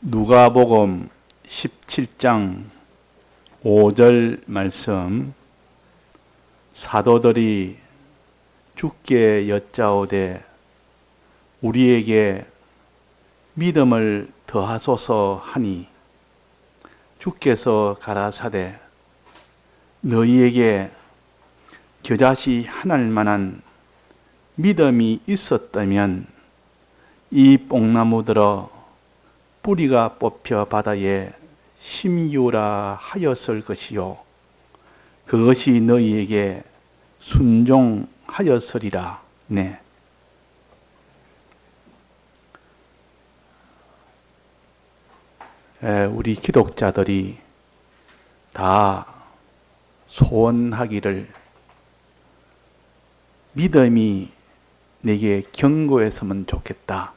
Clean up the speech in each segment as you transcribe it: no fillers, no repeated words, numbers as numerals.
누가복음 17장 5절 말씀. 사도들이 주께 여짜오되 우리에게 믿음을 더하소서 하니 주께서 가라사대 너희에게 겨자씨 하나일 만한 믿음이 있었다면 이 뽕나무들어 뿌리가 뽑혀 바다에 심기우라 하였을 것이요 그것이 너희에게 순종하였으리라. 네. 우리 기독자들이 다 소원하기를 믿음이 내게 견고했으면 좋겠다.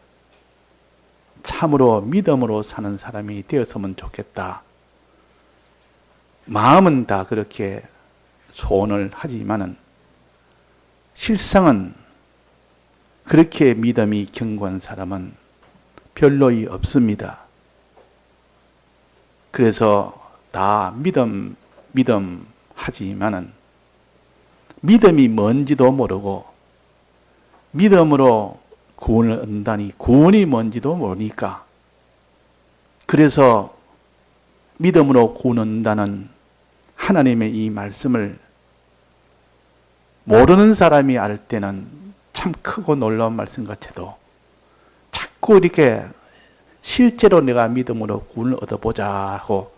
참으로 믿음으로 사는 사람이 되었으면 좋겠다. 마음은 다 그렇게 소원을 하지만은 실상은 그렇게 믿음이 견고한 사람은 별로이 없습니다. 그래서 다 믿음 하지만은 믿음이 뭔지도 모르고 믿음으로 구원을 얻는다니 구원이 뭔지도 모르니까 그래서 믿음으로 구원을 얻는다는 하나님의 이 말씀을 모르는 사람이 알 때는 참 크고 놀라운 말씀 같아도 자꾸 이렇게 실제로 내가 믿음으로 구원을 얻어보자 하고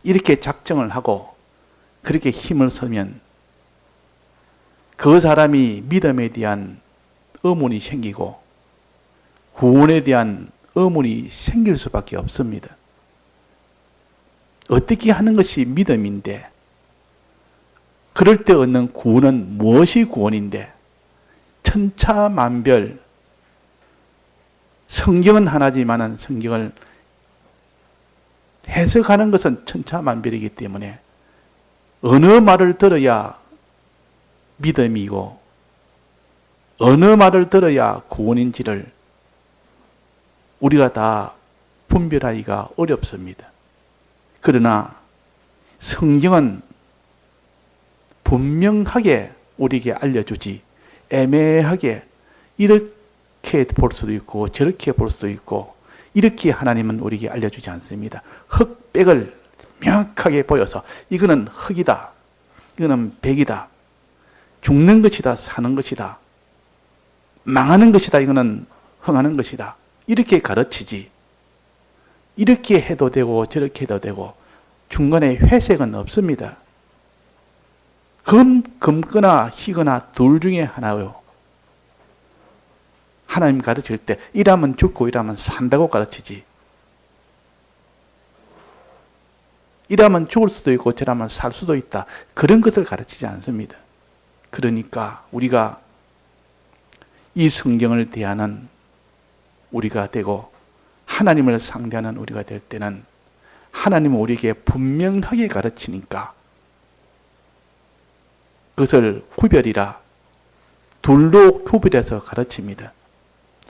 이렇게 작정을 하고 그렇게 힘을 쓰면 그 사람이 믿음에 대한 의문이 생기고 구원에 대한 의문이 생길 수밖에 없습니다. 어떻게 하는 것이 믿음인데 그럴 때 얻는 구원은 무엇이 구원인데 천차만별 성경은 하나지만은 성경을 해석하는 것은 천차만별이기 때문에 어느 말을 들어야 믿음이고 어느 말을 들어야 구원인지를 우리가 다 분별하기가 어렵습니다. 그러나 성경은 분명하게 우리에게 알려주지 애매하게 이렇게 볼 수도 있고 저렇게 볼 수도 있고 이렇게 하나님은 우리에게 알려주지 않습니다. 흑백을 명확하게 보여서 이거는 흑이다. 이거는 백이다. 죽는 것이다. 사는 것이다. 망하는 것이다. 이거는 흥하는 것이다. 이렇게 가르치지. 이렇게 해도 되고 저렇게 해도 되고 중간에 회색은 없습니다. 검거나 희거나 둘 중에 하나요. 하나님 가르칠 때 이라면 죽고 이라면 산다고 가르치지. 이라면 죽을 수도 있고 저라면 살 수도 있다. 그런 것을 가르치지 않습니다. 그러니까 우리가 이 성경을 대하는 우리가 되고 하나님을 상대하는 우리가 될 때는 하나님은 우리에게 분명하게 가르치니까 그것을 구별이라 둘로 구별해서 가르칩니다.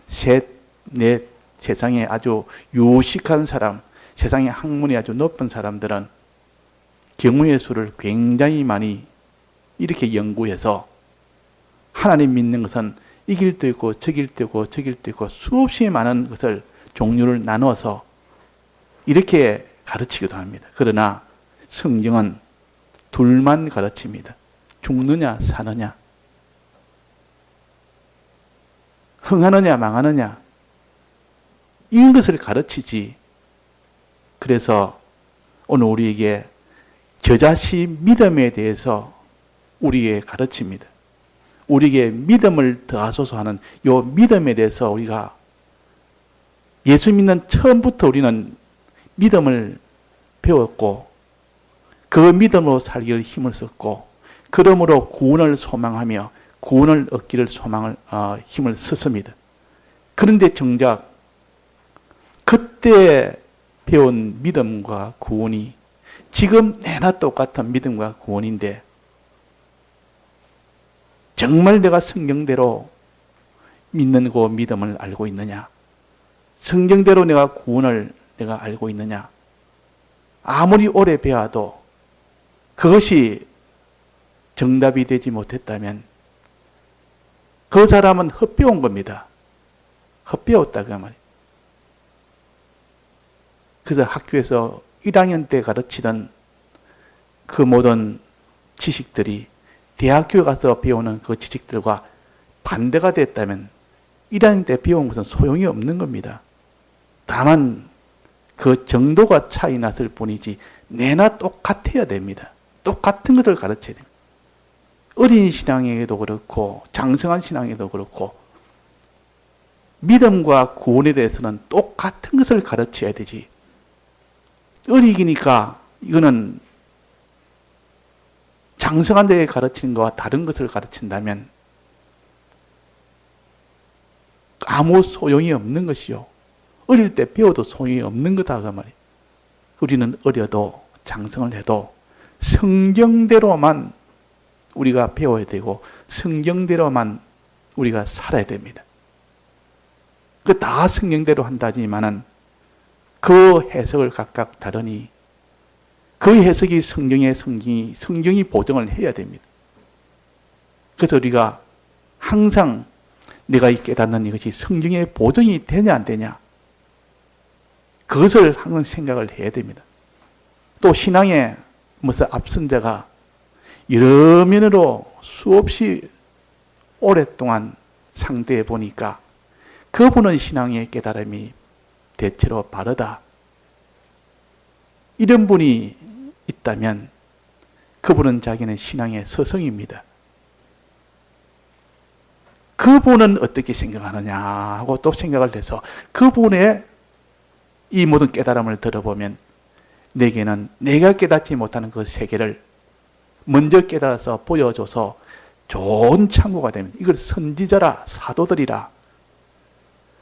셋, 넷, 세상에 아주 유식한 사람, 세상에 학문이 아주 높은 사람들은 경우의 수를 굉장히 많이 이렇게 연구해서 하나님 믿는 것은 이 길도 있고 저 길도 있고 저 길도 있고 수없이 많은 것을 종류를 나누어서 이렇게 가르치기도 합니다. 그러나 성경은 둘만 가르칩니다. 죽느냐 사느냐 흥하느냐 망하느냐 이런 것을 가르치지. 그래서 오늘 우리에게 겨자씨 믿음에 대해서 우리에게 가르칩니다. 우리에게 믿음을 더하소서 하는 이 믿음에 대해서 우리가 예수 믿는 처음부터 우리는 믿음을 배웠고 그 믿음으로 살기를 힘을 썼고 그러므로 구원을 소망하며 구원을 얻기를 힘을 썼습니다. 그런데 정작 그때 배운 믿음과 구원이 지금 내나 똑같은 믿음과 구원인데 정말 내가 성경대로 믿는 그 믿음을 알고 있느냐? 성경대로 내가 구원을 내가 알고 있느냐? 아무리 오래 배워도 그것이 정답이 되지 못했다면 그 사람은 헛배운 겁니다. 헛배웠다 그 말이에요. 그래서 학교에서 1학년 때 가르치던 그 모든 지식들이 대학교에 가서 배우는 그 지식들과 반대가 됐다면 1학년 때 배운 것은 소용이 없는 겁니다. 다만 그 정도가 차이 났을 뿐이지 내나 똑같아야 됩니다. 똑같은 것을 가르쳐야 됩니다. 어린 신앙에도 그렇고 장성한 신앙에도 그렇고 믿음과 구원에 대해서는 똑같은 것을 가르쳐야 되지. 어리기니까 이거는 장성한 데에 가르치는 것과 다른 것을 가르친다면 아무 소용이 없는 것이요. 어릴 때 배워도 소용이 없는 거다 그 말이에요. 우리는 어려도 장성을 해도 성경대로만 우리가 배워야 되고 성경대로만 우리가 살아야 됩니다. 그 다 성경대로 한다지만은 그 해석을 각각 다르니 그 해석이 성경이 보증을 해야 됩니다. 그래서 우리가 항상 내가 깨닫는 이것이 성경의 보증이 되냐 안 되냐 그것을 항상 생각을 해야 됩니다. 또 신앙의 무슨 앞선 자가 여러 면으로 수없이 오랫동안 상대해 보니까 그분은 신앙의 깨달음이 대체로 바르다. 이런 분이 있다면 그분은 자기는 신앙의 스승입니다. 그분은 어떻게 생각하느냐 하고 또 생각을 해서 그분의 이 모든 깨달음을 들어보면 내게는 내가 깨닫지 못하는 그 세계를 먼저 깨달아서 보여줘서 좋은 참고가 됩니다. 이걸 선지자라 사도들이라.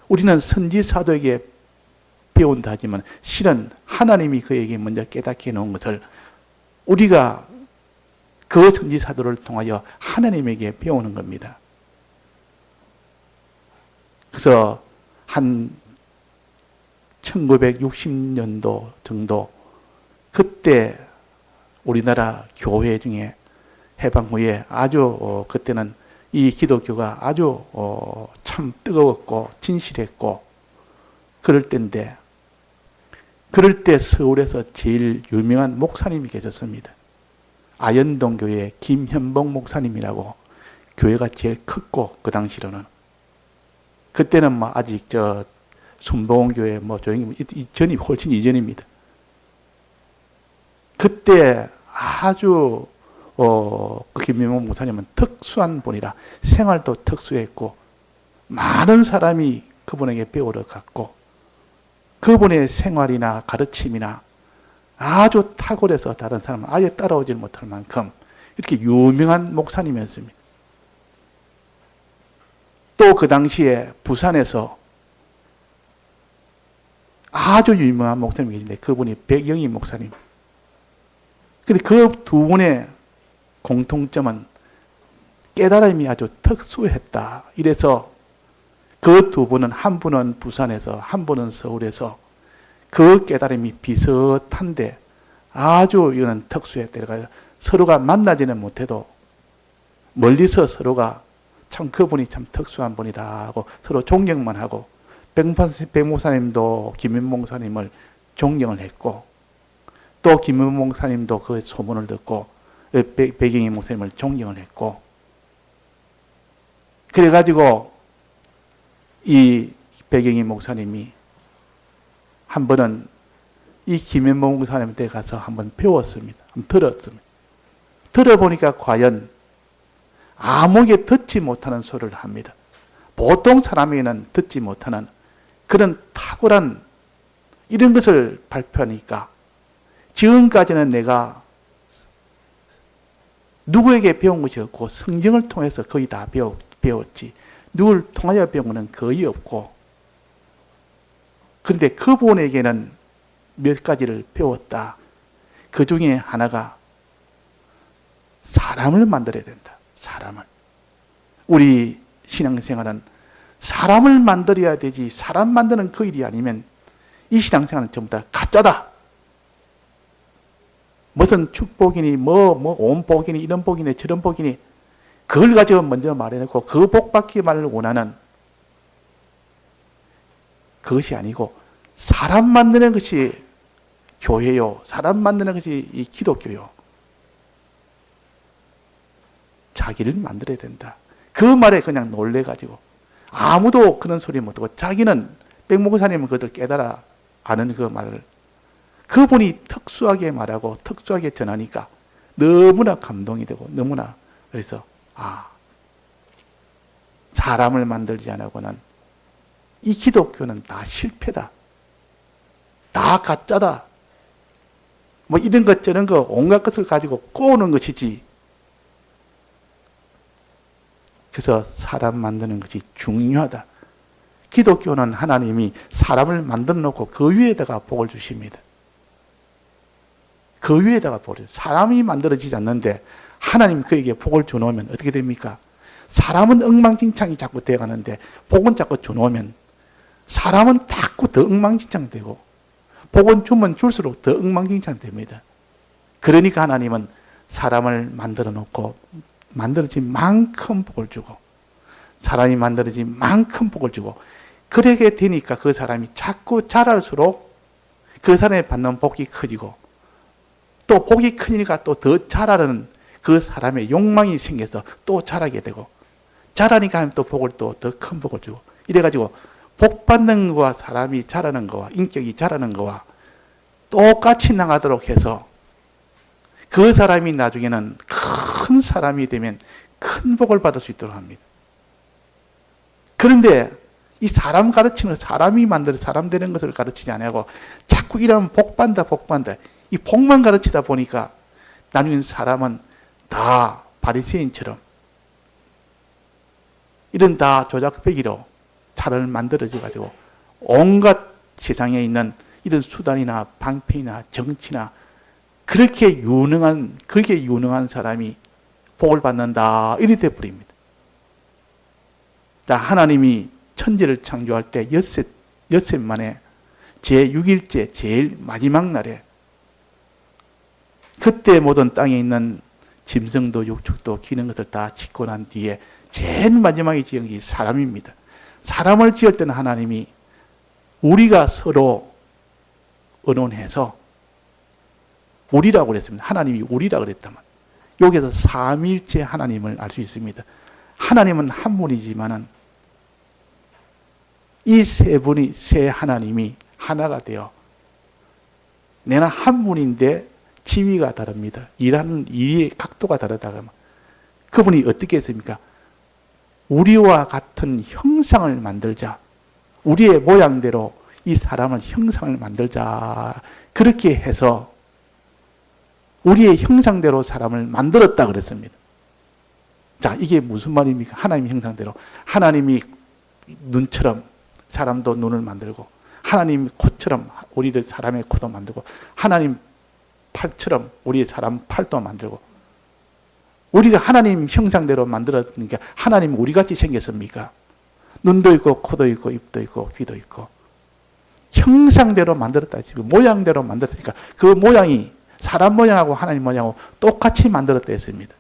우리는 선지 사도에게 배운다 하지만 실은 하나님이 그에게 먼저 깨닫게 해놓은 것을 우리가 그 선지 사도를 통하여 하나님에게 배우는 겁니다. 그래서 한 1960년도 정도 그때 우리나라 교회 중에 해방 후에 아주 그때는 이 기독교가 아주 참 뜨거웠고 진실했고 그럴 때인데 그럴 때 서울에서 제일 유명한 목사님이 계셨습니다. 아현동 교회 김현봉 목사님이라고 교회가 제일 컸고 그 당시로는 그때는 뭐 아직 순복음 교회 뭐 조용히 이전이 훨씬 이전입니다. 그때 아주 그 김현봉 목사님은 특수한 분이라 생활도 특수했고 많은 사람이 그분에게 배우러 갔고 그분의 생활이나 가르침이나 아주 탁월해서 다른 사람은 아예 따라오지 못할 만큼 이렇게 유명한 목사님이었습니다. 또 그 당시에 부산에서 아주 유명한 목사님이 계신데 그분이 백영희 목사님. 근데 그 두 분의 공통점은 깨달음이 아주 특수했다. 이래서 그 두 분은 한 분은 부산에서 한 분은 서울에서 그 깨달음이 비슷한데 아주 이거는 특수했다. 그래서 서로가 만나지는 못해도 멀리서 서로가 참 그분이 참 특수한 분이다 하고 서로 존경만 하고 백 목사님도 김현봉 목사님을 존경을 했고 또 김현봉 목사님도 그 소문을 듣고 백영희 목사님을 존경을 했고 그래가지고 이 백영희 목사님이 한 번은 이 김현봉 목사님한테 가서 한번 배웠습니다. 한번 들었습니다. 들어보니까 과연 아무게 듣지 못하는 소리를 합니다. 보통 사람에게는 듣지 못하는 그런 탁월한 이런 것을 발표하니까 지금까지는 내가 누구에게 배운 것이 없고 성경을 통해서 거의 다 배웠지 누구를 통하여 배운 것은 거의 없고 그런데 그분에게는 몇 가지를 배웠다. 그 중에 하나가 사람을 만들어야 된다. 사람을. 우리 신앙생활은 사람을 만들어야 되지 사람 만드는 그 일이 아니면 이 신앙생활은 전부 다 가짜다. 무슨 축복이니 온 복이니 이런 복이니 저런 복이니 그걸 가지고 먼저 말해놓고 그 복 받기만을 원하는 그것이 아니고 사람 만드는 것이 교회요. 사람 만드는 것이 이 기독교요. 자기를 만들어야 된다. 그 말에 그냥 놀래가지고 아무도 그런 소리 못하고 자기는 백목사님은 그것을 깨달아 아는 그 말을 그분이 특수하게 말하고 특수하게 전하니까 너무나 감동이 되고 너무나 그래서 사람을 만들지 않고는 이 기독교는 다 실패다. 다 가짜다. 뭐 이런 것 저런 거 온갖 것을 가지고 꼬우는 것이지. 그래서 사람 만드는 것이 중요하다. 기독교는 하나님이 사람을 만들어 놓고 그 위에다가 복을 주십니다. 그 위에다가 복을 주십니다. 사람이 만들어지지 않는데 하나님 그에게 복을 주놓으면 어떻게 됩니까? 사람은 엉망진창이 자꾸 되어가는데 복은 자꾸 주놓으면 사람은 자꾸 더 엉망진창 되고 복은 주면 줄수록 더 엉망진창 됩니다. 그러니까 하나님은 사람을 만들어 놓고 만들어진 만큼 복을 주고 사람이 만들어진 만큼 복을 주고 그러게 되니까 그 사람이 자꾸 자랄수록 그 사람이 받는 복이 커지고 또 복이 크니까 또 더 자라는 그 사람의 욕망이 생겨서 또 자라게 되고 자라니까 하나님 또 복을 또 더 큰 복을 주고 이래가지고 복 받는 거와 사람이 자라는 거와 인격이 자라는 거와 똑같이 나가도록 해서 그 사람이 나중에는 큰 사람이 되면 큰 복을 받을 수 있도록 합니다. 그런데 이 사람 가르치는 사람이 만들어 사람 되는 것을 가르치지 않고 자꾸 이러면 복 받는다 이 복만 가르치다 보니까 나중에 사람은 다 바리새인처럼 이런 다 조작배기로 차를 만들어져 가지고 온갖 세상에 있는 이런 수단이나 방패나 정치나 그렇게 유능한 사람이 복을 받는다 이렇게 돼버립니다. 자, 하나님이 천지를 창조할 때 엿새 만에 제6일째 제일 마지막 날에 그때 모든 땅에 있는 짐승도 육축도 기는 것을 다 짓고 난 뒤에 제일 마지막에 지은 게 사람입니다. 사람을 지을 때는 하나님이 우리가 서로 의논해서 우리라고 그랬습니다. 하나님이 우리라고 그랬다면 여기서 삼위일체 하나님을 알 수 있습니다. 하나님은 한 분이지만은 이 세 하나님이 하나가 되어 내가 한 분인데 지위가 다릅니다. 일하는 일의 각도가 다르다. 그분이 어떻게 했습니까? 우리와 같은 형상을 만들자. 우리의 모양대로 이 사람을 형상을 만들자. 그렇게 해서 우리의 형상대로 사람을 만들었다 그랬습니다. 자, 이게 무슨 말입니까? 하나님 형상대로. 하나님이 눈처럼 사람도 눈을 만들고 하나님 코처럼 우리들 사람의 코도 만들고 하나님 팔처럼 우리 사람 팔도 만들고 우리가 하나님 형상대로 만들었으니까 하나님 우리같이 생겼습니까? 눈도 있고 코도 있고 입도 있고 귀도 있고 형상대로 만들었다. 지금 모양대로 만들었으니까 그 모양이 사람 모양하고 하나님 모양하고 똑같이 만들었다 했습니다.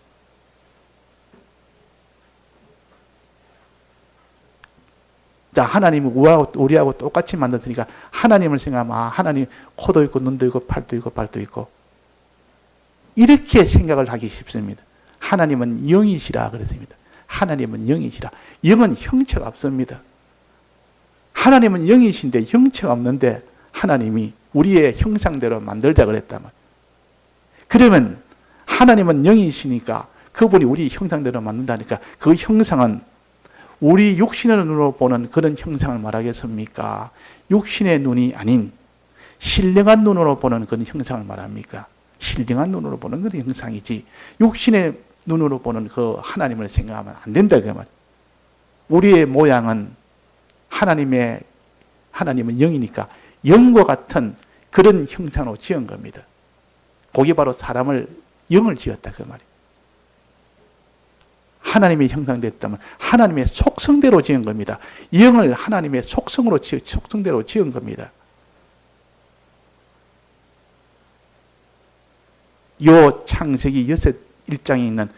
자, 하나님은 우리하고 똑같이 만들었으니까 하나님을 생각하면 하나님 코도 있고 눈도 있고 팔도 있고 발도 있고 이렇게 생각을 하기 쉽습니다. 하나님은 영이시라 그랬습니다. 하나님은 영이시라. 영은 형체가 없습니다. 하나님은 영이신데 형체가 없는데 하나님이 우리의 형상대로 만들자 그랬다면 그러면 하나님은 영이시니까 그분이 우리 형상대로 만든다니까 그 형상은 우리 육신의 눈으로 보는 그런 형상을 말하겠습니까? 육신의 눈이 아닌 신령한 눈으로 보는 그런 형상을 말합니까? 신령한 눈으로 보는 그런 형상이지 육신의 눈으로 보는 그 하나님을 생각하면 안 된다 그 말. 우리의 모양은 하나님은 영이니까 영과 같은 그런 형상으로 지은 겁니다. 그게 바로 사람을 영을 지었다 그 말이에요. 하나님의 형상됐다면 하나님의 속성대로 지은 겁니다. 영을 하나님의 속성대로 지은 겁니다. 요 창세기 1장에 있는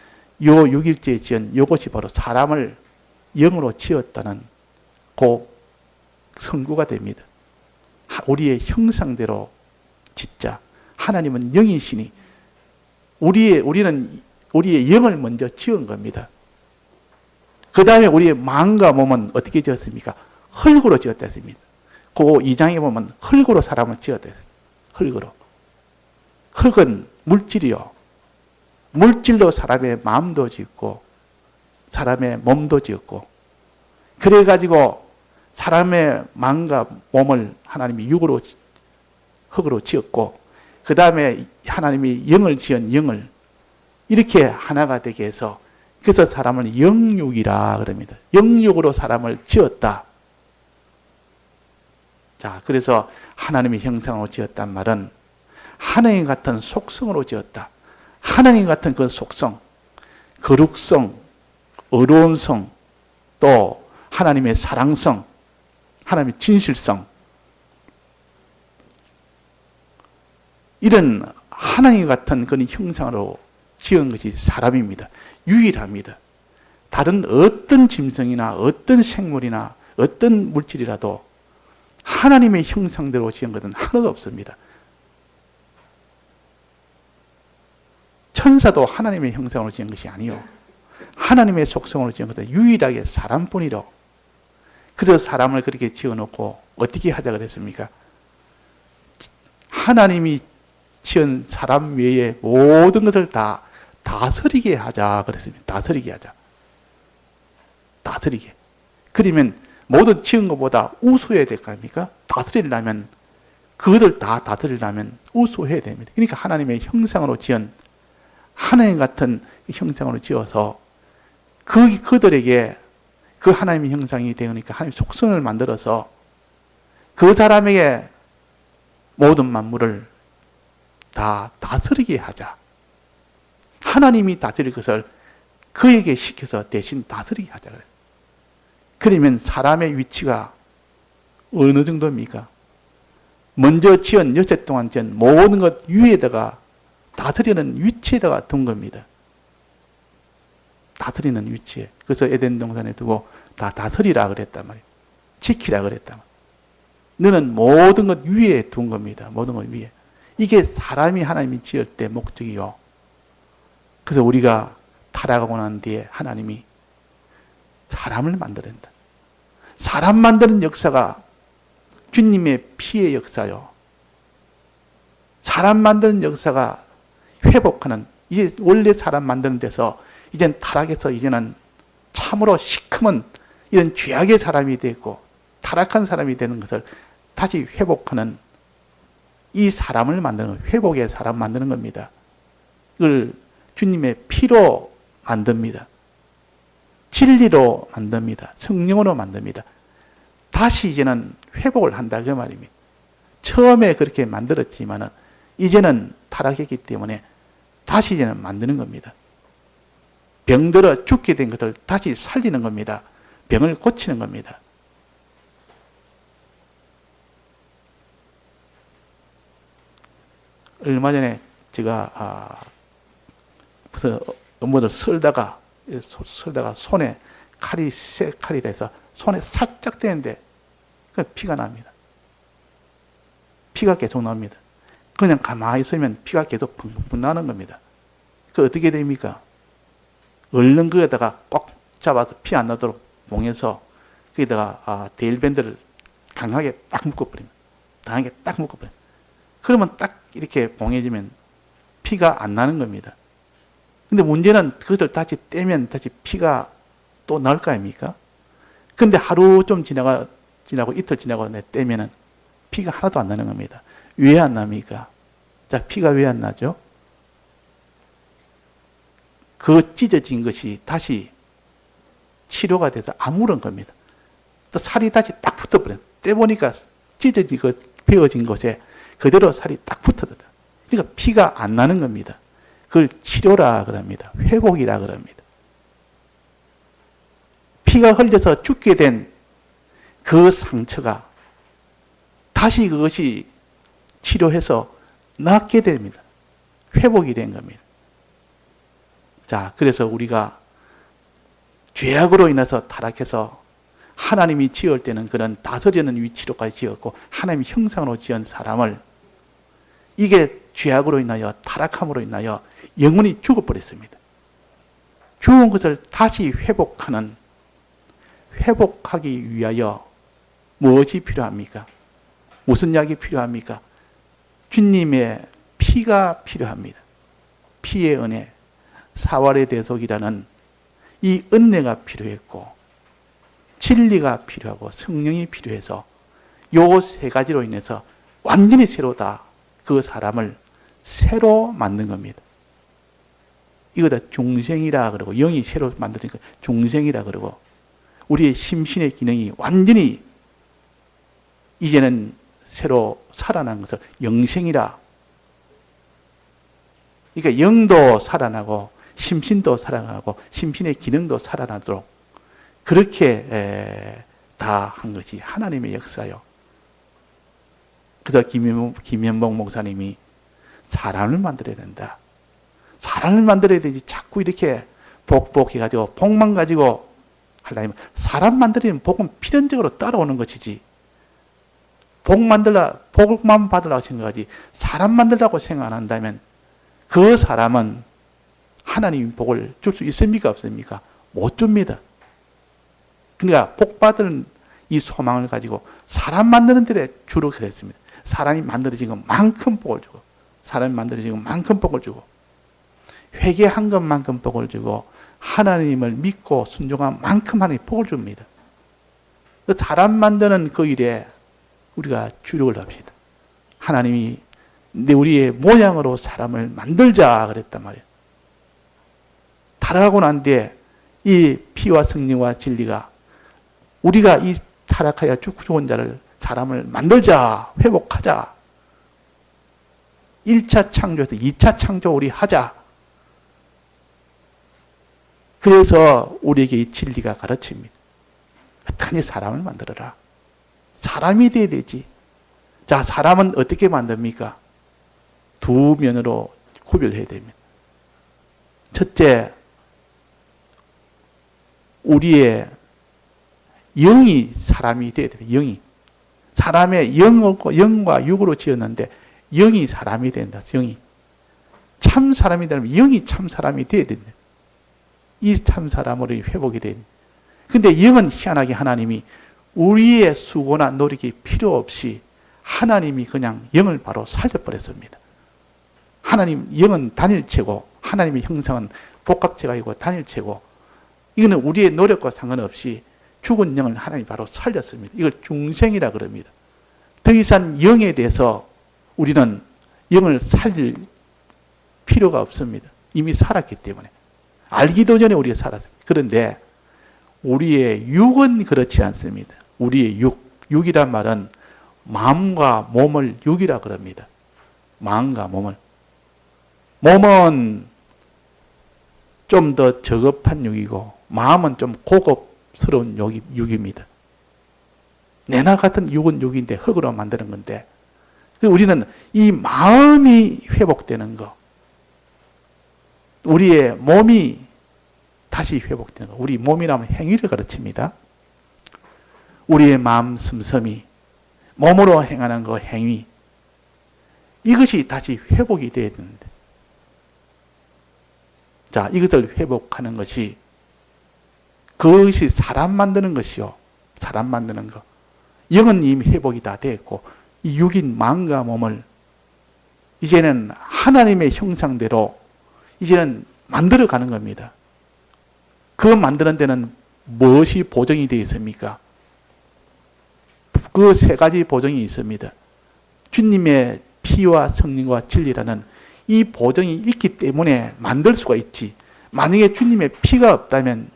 요 6일째에 지은 요것이 바로 사람을 영으로 지었다는 그 선구가 됩니다. 우리의 형상대로 짓자. 하나님은 영이시니 우리는 우리의 영을 먼저 지은 겁니다. 그 다음에 우리의 마음과 몸은 어떻게 지었습니까? 흙으로 지었다 했습니다. 그 2장에 보면 흙으로 사람을 지었다 했습니다. 흙으로. 흙은 물질이요. 물질로 사람의 마음도 짓고 사람의 몸도 지었고 그래가지고 사람의 마음과 몸을 하나님이 흙으로 지었고 그 다음에 하나님이 영을 지은 영을 이렇게 하나가 되게 해서 그래서 사람을 영육이라 그럽니다. 영육으로 사람을 지었다. 자, 그래서 하나님의 형상으로 지었단 말은 하나님 같은 속성으로 지었다. 하나님 같은 그 속성, 거룩성, 어려움성, 또 하나님의 사랑성, 하나님의 진실성, 이런 하나님 같은 그런 형상으로 지은 것이 사람입니다. 유일합니다. 다른 어떤 짐승이나 어떤 생물이나 어떤 물질이라도 하나님의 형상대로 지은 것은 하나도 없습니다. 천사도 하나님의 형상으로 지은 것이 아니요. 하나님의 속성으로 지은 것은 유일하게 사람뿐이로. 그래서 사람을 그렇게 지어놓고 어떻게 하자 그랬습니까? 하나님이 지은 사람 외에 모든 것을 다 다스리게 하자 그랬습니다. 다스리게 하자. 다스리게. 그러면 모든 지은 것보다 우수해야 될 거 아닙니까? 다스리려면 그것을 다 다스리려면 우수해야 됩니다. 그러니까 하나님의 형상으로 지은 하나님 같은 형상으로 지어서 그들에게 그 하나님의 형상이 되니까 하나님의 속성을 만들어서 그 사람에게 모든 만물을 다 다스리게 하자. 하나님이 다스릴 것을 그에게 시켜서 대신 다스리게 하자. 그러면 사람의 위치가 어느 정도입니까? 먼저 지은 여섯 동안 지은 모든 것 위에다가 다스리는 위치에다가 둔 겁니다. 다스리는 위치에. 그래서 에덴 동산에 두고 다 다스리라 그랬단 말이에요. 지키라 그랬단 말이에요. 너는 모든 것 위에 둔 겁니다. 모든 것 위에. 이게 사람이 하나님이 지을 때 목적이요. 그래서 우리가 타락하고 난 뒤에 하나님이 사람을 만들어낸다. 사람 만드는 역사가 주님의 피의 역사요. 사람 만드는 역사가 회복하는, 이제 원래 사람 만드는 데서 이젠 타락해서 이제는 참으로 시커먼 이런 죄악의 사람이 되고 타락한 사람이 되는 것을 다시 회복하는 이 사람을 만드는, 회복의 사람 만드는 겁니다. 이걸 주님의 피로 만듭니다. 진리로 만듭니다. 성령으로 만듭니다. 다시 이제는 회복을 한다 그 말입니다. 처음에 그렇게 만들었지만은 이제는 타락했기 때문에 다시 이제는 만드는 겁니다. 병들어 죽게 된 것을 다시 살리는 겁니다. 병을 고치는 겁니다. 얼마 전에 제가 무슨 뭐를 썰다가 손에 칼이 쇠 칼이 돼서 손에 살짝 대는데 피가 납니다. 피가 계속 납니다. 그냥 가만히 있으면 피가 계속 펑펑 나는 겁니다. 그 어떻게 됩니까? 얼른 거기다가 꼭 잡아서 피 안 나도록 봉해서 거기다가 데일밴드를 강하게 딱 묶어버립니다. 강하게 딱 묶어버립니다. 그러면 딱 이렇게 봉해지면 피가 안 나는 겁니다. 근데 문제는 그것을 다시 떼면 다시 피가 또 나올 거 아닙니까? 근데 하루 좀 지나고 이틀 지나고 떼면은 피가 하나도 안 나는 겁니다. 왜 안 납니까? 자, 피가 왜 안 나죠? 그 찢어진 것이 다시 치료가 돼서 아무런 겁니다. 또 살이 다시 딱 붙어버려요. 떼보니까 찢어진 것, 베어진 곳에 그대로 살이 딱 붙어들어요. 그러니까 피가 안 나는 겁니다. 그걸 치료라 그럽니다. 회복이라 그럽니다. 피가 흘려서 죽게 된 그 상처가 다시 그것이 치료해서 낫게 됩니다. 회복이 된 겁니다. 자, 그래서 우리가 죄악으로 인해서 타락해서 하나님이 지을 때는 그런 다스리는 위치로까지 지었고 하나님의 형상으로 지은 사람을 이게 죄악으로 인하여 타락함으로 인하여 영혼이 죽어버렸습니다. 죽은 것을 다시 회복하기 위하여 무엇이 필요합니까? 무슨 약이 필요합니까? 주님의 피가 필요합니다. 피의 은혜, 사활의 대속이라는 이 은혜가 필요했고 진리가 필요하고 성령이 필요해서 요 세 가지로 인해서 완전히 새로다. 그 사람을 새로 만든 겁니다. 이거다 중생이라 그러고 영이 새로 만드니까 중생이라 그러고 우리의 심신의 기능이 완전히 이제는 새로 살아난 것을 영생이라. 그러니까 영도 살아나고 심신도 살아나고 심신의 기능도 살아나도록 그렇게 다 한 것이 하나님의 역사요. 그래서 김현복 목사님이 사람을 만들어야 된다. 사람을 만들어야 되지 자꾸 이렇게 복해가지고 복만 가지고 하려면 사람 만들면 복은 필연적으로 따라오는 것이지. 복만 받으려고 생각하지 사람 만들려고 생각 안 한다면 그 사람은 하나님의 복을 줄 수 있습니까? 없습니까? 못 줍니다. 그러니까 복 받을 이 소망을 가지고 사람 만드는 데에 주로 그랬습니다. 사람이 만들어진 것만큼 복을 주고 사람이 만들어진 것만큼 복을 주고 회개한 것만큼 복을 주고 하나님을 믿고 순종한 만큼 하나님 복을 줍니다. 그 사람 만드는 그 일에 우리가 주력을 합시다. 하나님이 우리의 모양으로 사람을 만들자 그랬단 말이에요. 타락하고 난 뒤에 이 피와 성령과 진리가 우리가 이 타락하여 죽은 자를 사람을 만들자, 회복하자. 1차 창조에서 2차 창조 우리 하자. 그래서 우리에게 이 진리가 가르칩니다. 어떻게 사람을 만들어라. 사람이 돼야 되지. 자, 사람은 어떻게 만듭니까? 두 면으로 구별해야 됩니다. 첫째, 우리의 영이 사람이 돼야 됩니다. 영이. 사람의 영과 육으로 지었는데 영이 사람이 된다. 영이. 참 사람이 되면 영이 참 사람이 돼야 된다. 이 참 사람으로 회복이 됩니다. 근데 영은 희한하게 하나님이 우리의 수고나 노력이 필요 없이 하나님이 그냥 영을 바로 살려버렸습니다. 하나님 영은 단일체고 하나님의 형상은 복합체가 단일체고 이거는 우리의 노력과 상관없이 죽은 영을 하나님이 바로 살렸습니다. 이걸 중생이라 그럽니다. 더 이상 영에 대해서 우리는 영을 살릴 필요가 없습니다. 이미 살았기 때문에. 알기도 전에 우리가 살았습니다. 그런데 우리의 육은 그렇지 않습니다. 우리의 육이란 말은 마음과 몸을 육이라 그럽니다. 마음과 몸을. 몸은 좀 더 저급한 육이고 마음은 좀 고급스러운 육입니다. 내나 같은 육은 육인데 흙으로 만드는 건데 우리는 이 마음이 회복되는 거 우리의 몸이 다시 회복되는 거 우리 몸이라면 행위를 가르칩니다. 우리의 마음 씀씀이 몸으로 행하는 거 행위 이것이 다시 회복이 되어야 되는데 자 이것을 회복하는 것이 그것이 사람 만드는 것이요. 사람 만드는 거. 영은 이미 회복이 다 됐고 이 육인 마음과 몸을 이제는 하나님의 형상대로 이제는 만들어가는 겁니다. 그 만드는 데는 무엇이 보정이 되어 있습니까? 그 세 가지 보정이 있습니다. 주님의 피와 성령과 진리라는 이 보정이 있기 때문에 만들 수가 있지. 만약에 주님의 피가 없다면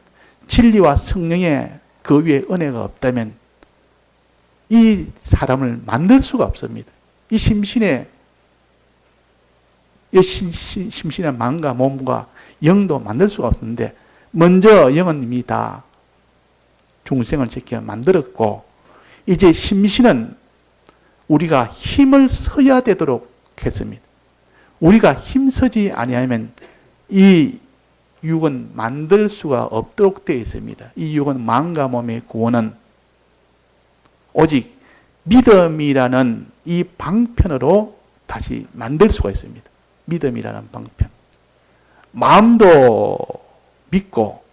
진리와 성령의 그 위에 은혜가 없다면 이 사람을 만들 수가 없습니다. 이 심신의 마음과 몸과 영도 만들 수가 없는데 먼저 영은 이미 다 중생을 지켜 만들었고, 이제 심신은 우리가 힘을 써야 되도록 했습니다. 우리가 힘쓰지 아니하면 이 육은 만들 수가 없도록 되어 있습니다. 이 육은 마음과 몸의 구원은 오직 믿음이라는 이 방편으로 다시 만들 수가 있습니다. 믿음이라는 방편. 마음도 믿고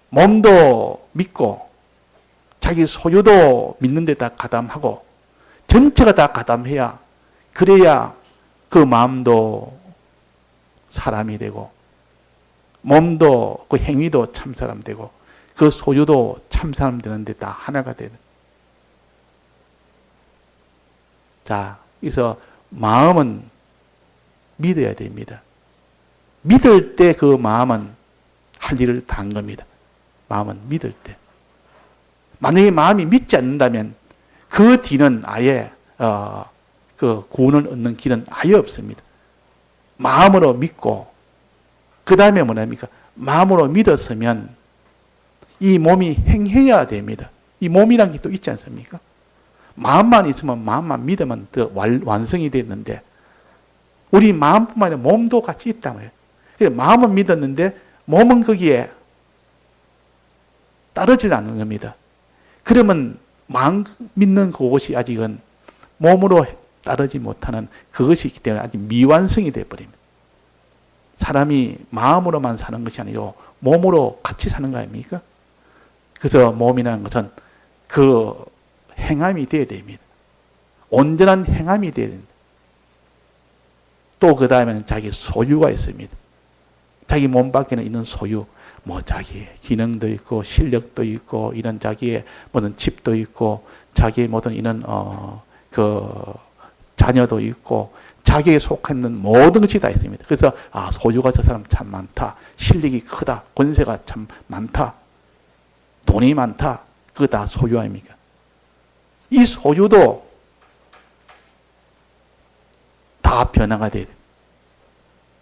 몸도 믿고 자기 소유도 믿는 데다 가담하고 전체가 다 가담해야, 그래야 그 마음도 사람이 되고 몸도 그 행위도 참 사람 되고 그 소유도 참 사람 되는데 다 하나가 되는. 자, 그래서 마음은 믿어야 됩니다. 믿을 때 그 마음은 할 일을 다 한 겁니다. 마음은 믿을 때. 만약에 마음이 믿지 않는다면 그 뒤는 아예 그 구원을 얻는 길은 아예 없습니다. 마음으로 믿고, 그 다음에 뭐랍니까? 마음으로 믿었으면 이 몸이 행해야 됩니다. 이 몸이란 게 또 있지 않습니까? 마음만 있으면, 마음만 믿으면 더 완성이 됐는데, 우리 마음뿐만 아니라 몸도 같이 있단 말이에요. 그래서 마음은 믿었는데 몸은 거기에 따르질 않는 겁니다. 그러면 마음 믿는 그것이 아직은 몸으로 따르지 못하는 그것이 있기 때문에 아직 미완성이 되어버립니다. 사람이 마음으로만 사는 것이 아니고 몸으로 같이 사는 거 아닙니까? 그래서 몸이라는 것은 그 행함이 되어야 됩니다. 온전한 행함이 되어야 됩니다. 또 그 다음에는 자기 소유가 있습니다. 자기 몸 밖에는 있는 소유, 뭐 자기의 기능도 있고 실력도 있고 이런 자기의 모든 집도 있고 자기의 모든 이런 그 자녀도 있고 자기에 속한 모든 것이 다 있습니다. 그래서 소유가 저 사람 참 많다, 실력이 크다, 권세가 참 많다, 돈이 많다, 그거 다 소유 아닙니까? 이 소유도 다 변화가 돼야 돼요.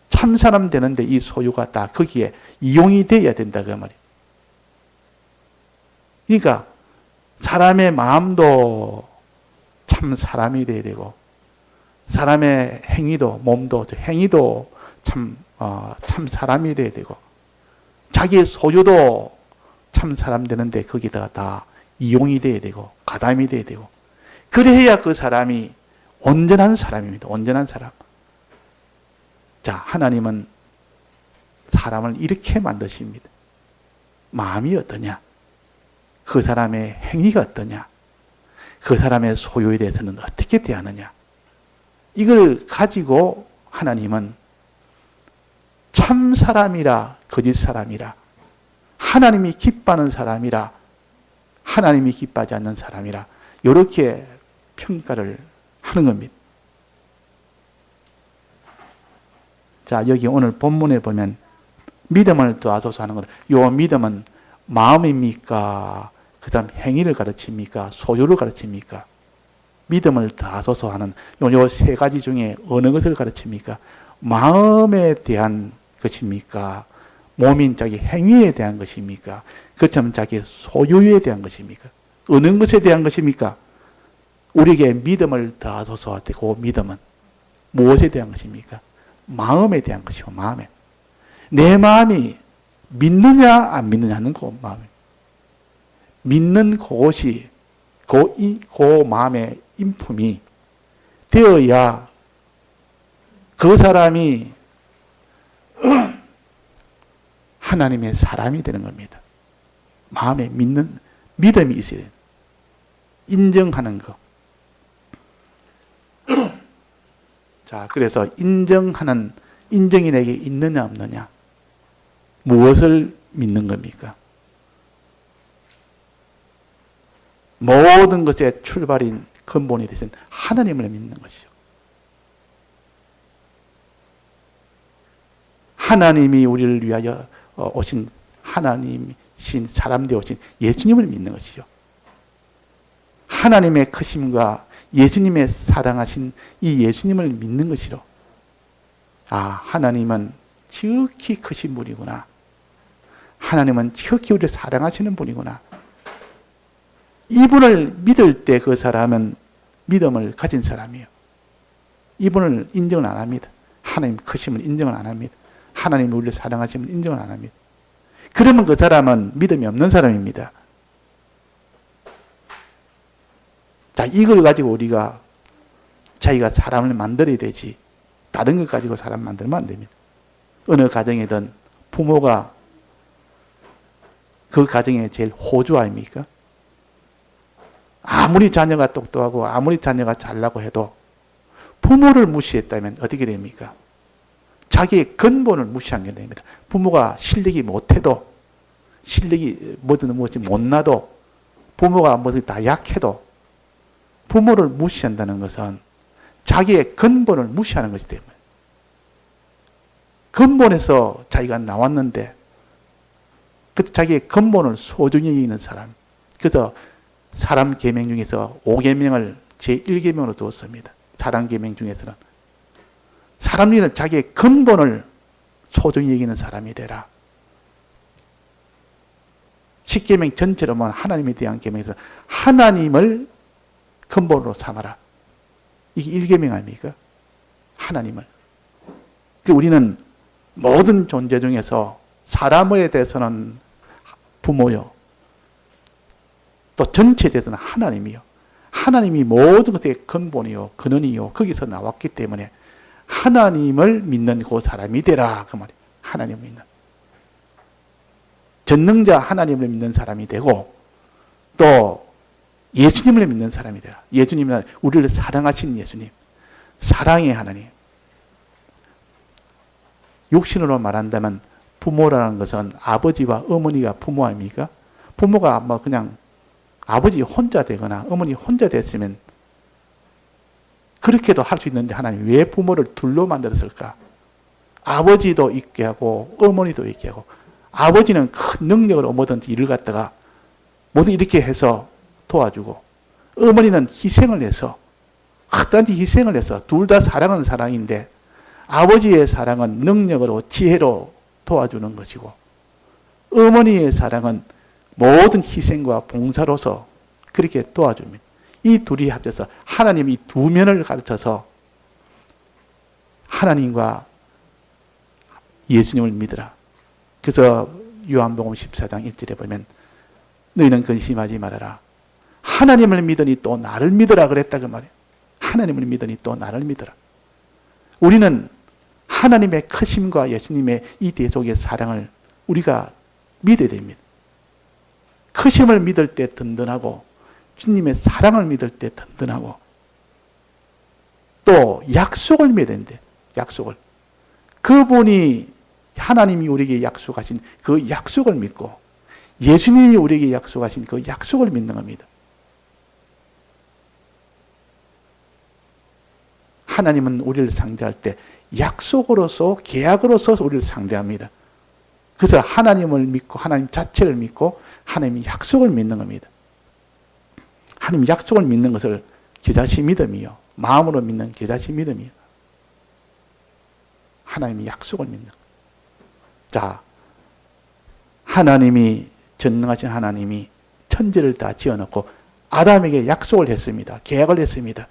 참 사람 되는데 이 소유가 다 거기에 이용이 돼야 된다 그 말이에요. 그러니까 사람의 마음도 참 사람이 돼야 되고, 사람의 행위도, 몸도, 행위도 참 사람이 돼야 되고, 자기의 소유도 참 사람 되는데 거기다가 다 이용이 돼야 되고, 가담이 돼야 되고, 그래야 그 사람이 온전한 사람입니다. 온전한 사람. 자, 하나님은 사람을 이렇게 만드십니다. 마음이 어떠냐? 그 사람의 행위가 어떠냐? 그 사람의 소유에 대해서는 어떻게 대하느냐? 이걸 가지고 하나님은 참 사람이라 거짓 사람이라, 하나님이 기뻐하는 사람이라 하나님이 기뻐하지 않는 사람이라 이렇게 평가를 하는 겁니다. 자, 여기 오늘 본문에 보면 믿음을 더하소서 하는 것, 요 믿음은 마음입니까? 그 다음 행위를 가르칩니까? 소유를 가르칩니까? 믿음을 더하소서 하는 요 세 가지 중에 어느 것을 가르칩니까? 마음에 대한 것입니까? 몸인 자기 행위에 대한 것입니까? 그렇다면 자기 소유에 대한 것입니까? 어느 것에 대한 것입니까? 우리에게 믿음을 더하소서 할 때 그 믿음은 무엇에 대한 것입니까? 마음에 대한 것이고, 마음에. 내 마음이 믿느냐 안 믿느냐 하는 그 마음에. 믿는 그것이 그 마음의 인품이 되어야 그 사람이 하나님의 사람이 되는 겁니다. 마음에 믿는 믿음이 있어야 돼요. 인정하는 것. 자, 그래서 인정이 내게 있느냐 없느냐, 무엇을 믿는 겁니까? 모든 것의 출발인 근본이 되신 하나님을 믿는 것이죠. 하나님이 우리를 위하여 오신 하나님이신 사람 되어 오신 예수님을 믿는 것이죠. 하나님의 크심과 예수님의 사랑하신 이 예수님을 믿는 것이로, 하나님은 지극히 크신 분이구나. 하나님은 지극히 우리를 사랑하시는 분이구나. 이분을 믿을 때 그 사람은 믿음을 가진 사람이에요. 이분을 인정을 안 합니다. 하나님 크심을 인정을 안 합니다. 하나님이 우리를 사랑하심을 인정을 안 합니다. 그러면 그 사람은 믿음이 없는 사람입니다. 자, 이걸 가지고 우리가 자기가 사람을 만들어야 되지, 다른 것 가지고 사람 만들면 안 됩니다. 어느 가정이든 부모가 그 가정의 제일 호주 아닙니까? 아무리 자녀가 똑똑하고 아무리 자녀가 잘나고 해도 부모를 무시했다면 어떻게 됩니까? 자기의 근본을 무시한 게 됩니다. 부모가 실력이 못해도, 실력이 뭐든 무엇이 못나도, 부모가 뭐든 다 약해도 부모를 무시한다는 것은 자기의 근본을 무시하는 것이기 때문에, 근본에서 자기가 나왔는데 그 자기의 근본을 소중히 여기는 사람. 그래서 사람 계명 중에서 5계명을 제1계명으로 두었습니다. 사람 계명 중에서는 사람 중에서 자기의 근본을 소중히 여기는 사람이 되라. 10계명 전체로 보면 하나님에 대한 계명에서 하나님을 근본으로 삼아라. 이게 1계명 아닙니까? 하나님을. 우리는 모든 존재 중에서 사람에 대해서는 부모요, 또 전체에 대해서는 하나님이요. 하나님이 모든 것의 근본이요, 근원이요, 거기서 나왔기 때문에 하나님을 믿는 그 사람이 되라. 그 말이에요. 하나님을 믿는. 전능자 하나님을 믿는 사람이 되고, 또 예수님을 믿는 사람이 되라. 예수님은 우리를 사랑하신 예수님. 사랑의 하나님. 육신으로 말한다면 부모라는 것은 아버지와 어머니가 부모 아닙니까? 부모가 뭐 그냥 아버지 혼자 되거나 어머니 혼자 됐으면 그렇게도 할 수 있는데 하나님 왜 부모를 둘로 만들었을까? 아버지도 있게 하고 어머니도 있게 하고, 아버지는 큰 능력으로 뭐든지 일을 갖다가 모두 이렇게 해서 도와주고, 어머니는 희생을 해서, 어떤지 희생을 해서, 둘 다 사랑은 사랑인데 아버지의 사랑은 능력으로 지혜로 도와주는 것이고, 어머니의 사랑은 모든 희생과 봉사로서 그렇게 도와줍니다. 이 둘이 합쳐서 하나님이 두 면을 가르쳐서 하나님과 예수님을 믿으라. 그래서 요한복음 14장 1절에 보면 너희는 근심하지 말아라. 하나님을 믿으니 또 나를 믿으라 그랬다 그 말이에요. 하나님을 믿으니 또 나를 믿으라. 우리는 하나님의 크심과 예수님의 이 대속의 사랑을 우리가 믿어야 됩니다. 크심을 믿을 때 든든하고 주님의 사랑을 믿을 때 든든하고, 또 약속을 믿어야 되는데, 약속을. 그분이 하나님이 우리에게 약속하신 그 약속을 믿고 예수님이 우리에게 약속하신 그 약속을 믿는 겁니다. 하나님은 우리를 상대할 때 약속으로서, 계약으로서 우리를 상대합니다. 그래서 하나님을 믿고 하나님 자체를 믿고 하나님의 약속을 믿는 겁니다. 하나님 약속을 믿는 것을 겨자씨 믿음이요, 마음으로 믿는 겨자씨 믿음이요. 하나님의 약속을 믿는. 자, 하나님이, 전능하신 하나님이 천지를 다 지어놓고 아담에게 약속을 했습니다. 계약을 했습니다.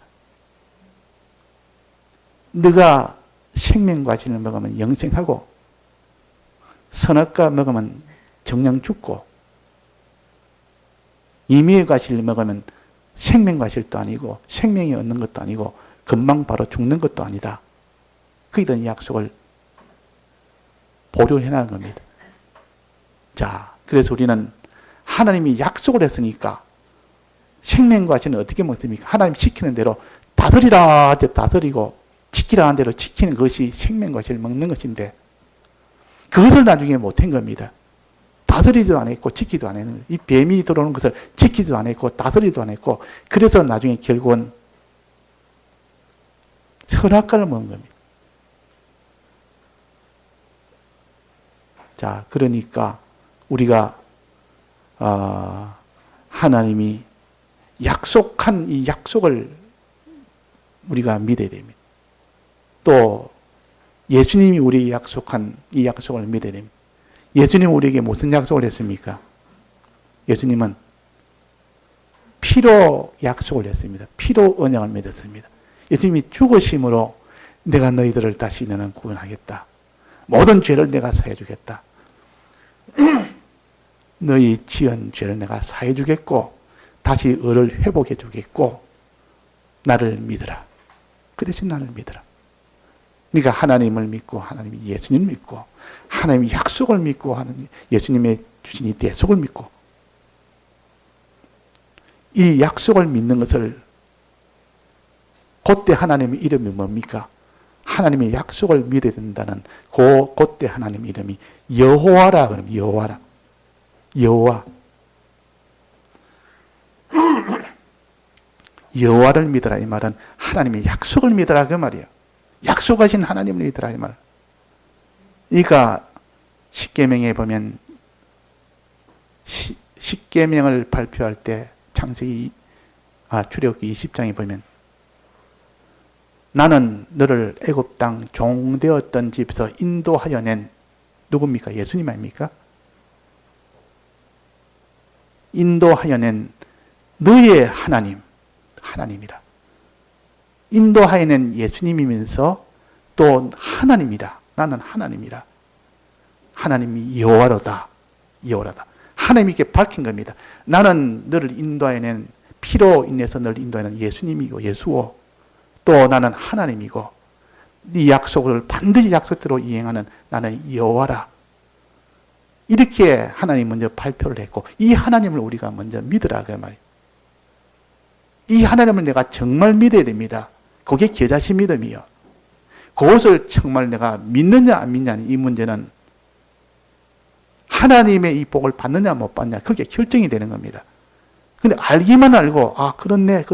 네가 생명과실을 먹으면 영생하고 선악과 먹으면 정령 죽고, 임의의 과실을 먹으면 생명과실도 아니고 생명이 얻는 것도 아니고 금방 바로 죽는 것도 아니다. 그이던 약속을 보류해 나간 겁니다. 자, 그래서 우리는 하나님이 약속을 했으니까 생명과실은 어떻게 먹습니까? 하나님 시키는 대로 다스리라 하되 다스리고 지키라 하는 대로 지키는 것이 생명과실을 먹는 것인데, 그것을 나중에 못한 겁니다. 다스리지도 않았고 지키지도 않았는, 이 뱀이 들어오는 것을 지키지도 않았고 다스리지도 않았고, 그래서 나중에 결국은 선악과를 먹은 겁니다. 자, 그러니까 우리가 하나님이 약속한 이 약속을 우리가 믿어야 됩니다. 또 예수님이 우리에게 약속한 이 약속을 믿어야 됩니다. 예수님은 우리에게 무슨 약속을 했습니까? 예수님은 피로 약속을 했습니다. 피로 언약을 맺었습니다. 예수님이 죽으심으로 내가 너희들을 다시 너는 구원하겠다. 모든 죄를 내가 사해 주겠다. 너희 지은 죄를 내가 사해 주겠고 다시 의를 회복해 주겠고 나를 믿으라. 그 대신 나를 믿으라. 그러니까 하나님을 믿고 하나님이 예수님을 믿고 하나님의 약속을 믿고 하나님 예수님의 주신 이 대속을 믿고 이 약속을 믿는 것을 그때 하나님의 이름이 뭡니까? 하나님의 약속을 믿어야 된다는 그때 하나님의 이름이 여호와라. 그러면 여호와라. 여호와. 여호와를 믿으라 이 말은 하나님의 약속을 믿으라 그 말이에요. 약속하신 하나님을 믿으라 이 말. 그러니까 십계명에 보면 십계명을 발표할 때 출애굽기 20장에 보면 나는 너를 애굽 땅 종되었던 집에서 인도하여 낸 누굽니까? 예수님 아닙니까? 인도하여 낸 너의 하나님이라. 인도하여 낸 예수님이면서 또 하나님이라. 나는 하나님이라. 하나님이 여호와로다. 여호와로다. 하나님께 밝힌 겁니다. 나는 너를 인도하여 낸 피로 인해서 너를 인도하여 낸 예수님이고 예수오. 또 나는 하나님이고 네 약속을 반드시 약속대로 이행하는 나는 여호와라. 이렇게 하나님 먼저 발표를 했고 이 하나님을 우리가 먼저 믿으라 그 말이에요. 이 하나님을 내가 정말 믿어야 됩니다. 그게 겨자씨 믿음이요. 그것을 정말 내가 믿느냐 안 믿느냐 이 문제는 하나님의 이 복을 받느냐 못 받느냐 그게 결정이 되는 겁니다. 근데 알기만 알고 그렇네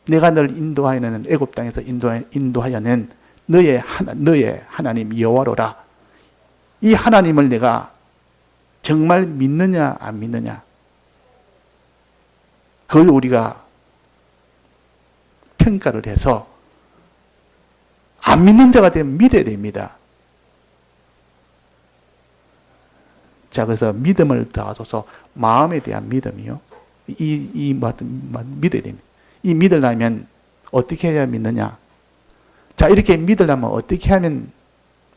내가 너를 인도하여낸 애굽 땅에서 인도하여낸 너의 하나님 여호와로라. 이 하나님을 내가 정말 믿느냐 안 믿느냐 그걸 우리가 평가를 해서 안 믿는 자가 되면 믿어야 됩니다. 자, 그래서 믿음을 더하소서. 마음에 대한 믿음이요. 믿어야 됩니다. 이 믿으려면 어떻게 해야 믿느냐? 자, 이렇게 믿으려면 어떻게 하면